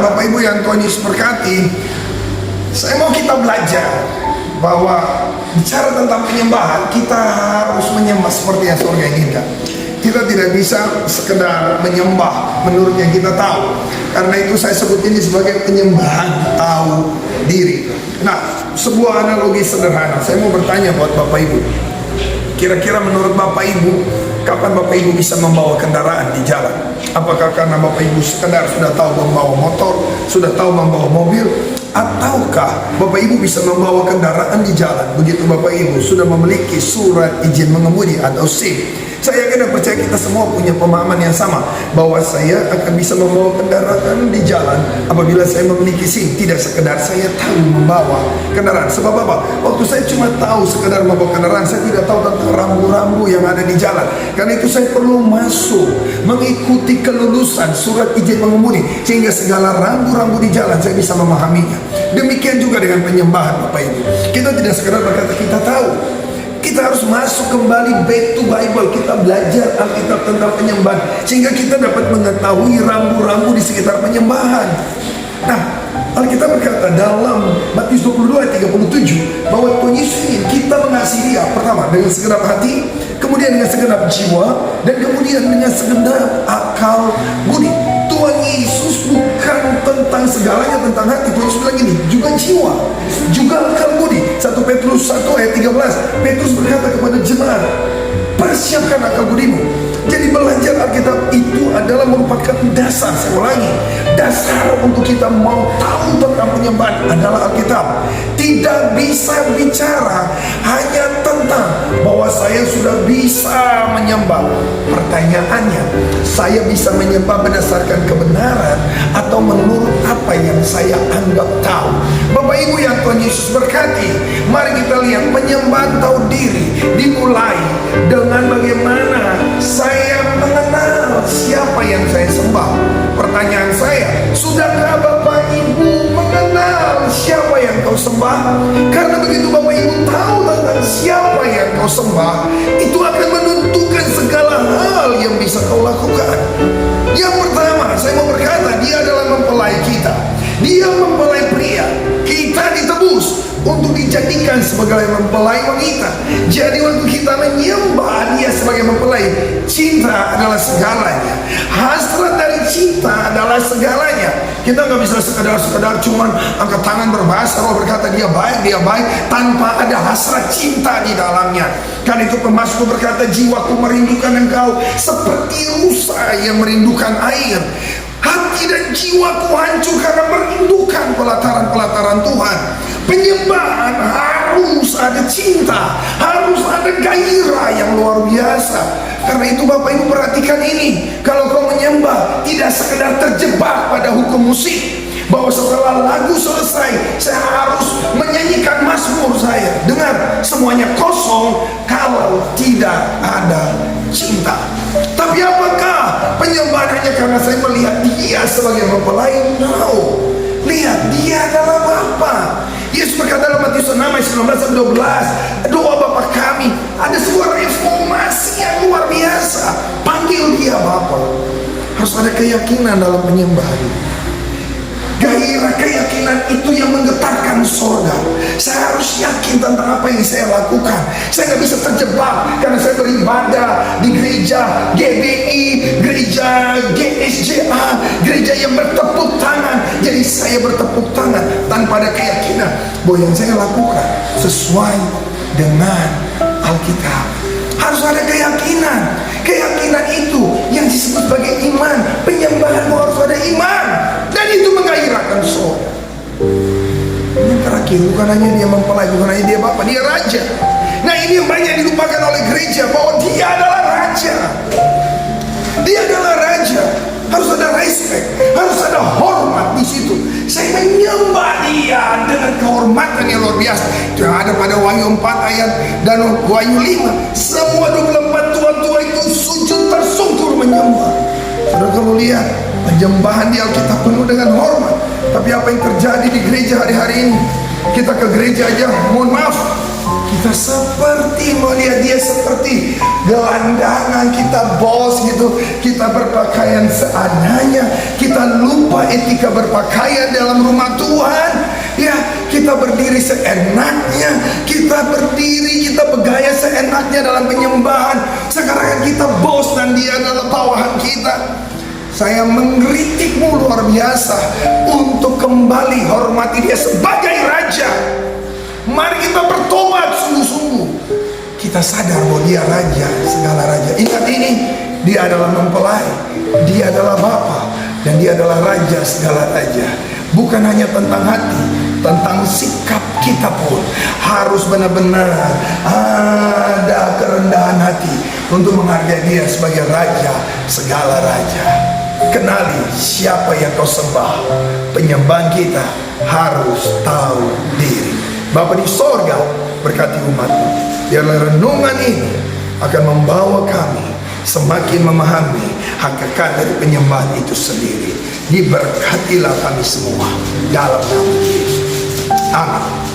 Bapak Ibu yang Tuhan Yesus berkati, saya mau kita belajar bahwa bicara tentang penyembahan, kita harus menyembah seperti yang surga inginkan. Kita tidak bisa sekedar menyembah menurut yang kita tahu. Karena itu saya sebut ini sebagai penyembahan tahu diri. Nah, sebuah analogi sederhana. Saya mau bertanya buat Bapak Ibu. Kira-kira menurut Bapak Ibu, kapan Bapak Ibu bisa membawa kendaraan di jalan? Apakah karena Bapak Ibu sekedar sudah tahu membawa motor, sudah tahu membawa mobil, ataukah Bapak Ibu bisa membawa kendaraan di jalan begitu Bapak Ibu sudah memiliki surat izin mengemudi atau SIM? Saya yakin dan percaya kita semua punya pemahaman yang sama bahwa saya akan bisa membawa kendaraan di jalan apabila saya memiliki SIM. Tidak sekedar saya tahu membawa kendaraan. Sebab apa? Waktu saya cuma tahu sekedar membawa kendaraan, saya tidak tahu tentang rambu-rambu yang ada di jalan. Karena itu saya perlu masuk mengikuti kelulusan surat izin mengemudi sehingga segala rambu-rambu di jalan saya bisa memahaminya. Demikian juga dengan penyembahan Bapak Ibu. Kita tidak sekedar berkata kita tahu. Kita harus masuk kembali back to Bible. Kita belajar Alkitab tentang penyembahan sehingga kita dapat mengetahui rambu-rambu di sekitar penyembahan. Nah, Alkitab berkata dalam Matius 22 ayat 37 bahwa Tuhan Yesus ingin kita mengasihi Dia pertama dengan segenap hati, kemudian dengan segenap jiwa, dan kemudian dengan segenap akal budi. Tuhan Yesus bukan tentang segalanya tentang hati. Tuhan Yesus bilang gini, juga jiwa, juga akal budi. 1 Petrus 1 ayat 13, Petrus berkata kepada jemaat, persiapkan akal budimu. Jadi belajar Alkitab itu adalah merupakan dasar. Saya ulangi, dasar untuk kita mau tahu tentang penyembahan adalah Alkitab. Tidak bisa bicara hanya tentang bahwa saya sudah bisa menyembah. Pertanyaannya, saya bisa menyembah berdasarkan kebenaran atau menurut apa yang saya anggap tahu? Bapak Ibu yang Tuhan Yesus berkati, mari kita lihat penyembahan tahu diri dimulai dengan bagaimana saya mengenal siapa yang saya sembah. Pertanyaan saya, sudahkah Bapak Ibu mengenal siapa yang kau sembah? Karena begitu Bapak Ibu tahu tentang siapa yang kau sembah, itu akan menentukan segala hal yang bisa kau lakukan. Yang pertama, saya mau berkata, Dia adalah mempelai kita. Dia mempelai pria. Kita ditebus untuk dijadikan sebagai mempelai wanita. Jadi waktu kita menyembah Dia sebagai mempelai, cinta adalah segalanya. Hasrat dari cinta adalah segalanya. Kita nggak bisa sekedar cuman angkat tangan berbahasa roh berkata dia baik tanpa ada hasrat cinta di dalamnya. Karena itu Pemasmur berkata, jiwaku merindukan Engkau seperti rusa yang merindukan air. Hati dan jiwaku hancur karena merindukan pelataran-pelataran Tuhan. Penyembahan harus ada cinta, harus ada gairah yang luar biasa. Karena itu Bapak Ibu perhatikan ini, kalau kau menyembah tidak sekedar terjebak pada hukum musik, bahwa setelah lagu selesai saya harus menyanyikan mazmur saya. Dengar, semuanya kosong kalau tidak ada cinta. Tapi apakah penyembahan hanya karena saya melihat Dia sebagai mempelai? No. Lihat, Dia adalah Bapa. Yesus berkata dalam Matius 6 ayat 19-12, doa Bapa kami. Ada sebuah reformasi yang luar biasa. Panggil Dia Bapa. Harus ada keyakinan dalam penyembahan. Gairah keyakinan itu yang menggetarkan surga. Saya harus yakin tentang apa yang saya lakukan. Saya nggak bisa terjebak karena saya beribadah di gereja GBI, gereja GSJA, gereja yang bertepuk tangan. Jadi saya bertepuk tangan tanpa ada keyakinan bahwa yang saya lakukan sesuai dengan Alkitab. Harus ada keyakinan. Keyakinan itu yang disebut sebagai iman. Penyembahan harus ada iman, dan itu menggairahkan surga. Yang terakhir, bukan hanya Dia mempelai, bukan hanya Dia Bapa, Dia Raja. Nah, ini yang banyak dilupakan oleh gereja, bahwa Dia adalah Raja. Dia adalah Raja. Harus ada respect, harus ada hormat di situ. Saya menyembah Dia dengan kehormatan yang luar biasa. Itu yang ada pada Wahyu 4 ayat dan Wahyu 5. Semua 24 tua-tua itu sujud tersungkur menyembah. Saudara, kamu lihat penyembahan di Alkitab penuh dengan hormat. Tapi apa yang terjadi di gereja hari-hari ini? Kita ke gereja aja, mohon maaf, kita seperti melihat dia seperti gelandangan, kita bos gitu, kita berpakaian seadanya, kita lupa etika berpakaian dalam rumah Tuhan. Ya, kita berdiri seenaknya, kita berdiri, kita bergaya seenaknya dalam penyembahan. Sekarang kita bos dan dia adalah bawahan kita. Saya mengkritikmu luar biasa untuk kembali hormati dia sebagai raja. Mari kita bertobat sungguh-sungguh. Kita sadar bahwa dia raja, segala raja. Ingat ini, dia adalah mempelai, dia adalah bapa, dan dia adalah raja segala raja. Bukan hanya tentang hati, tentang sikap kita pun harus benar-benar ada kerendahan hati untuk menghargai dia sebagai raja segala raja. Kenali siapa yang kau sembah. Penyembahan kita harus tahu diri. Bapa di sorga, berkati umatmu. Biarlah renungan ini akan membawa kami semakin memahami hakikat dari penyembahan itu sendiri. Diberkatilah kami semua dalam nama Yesus. Amin.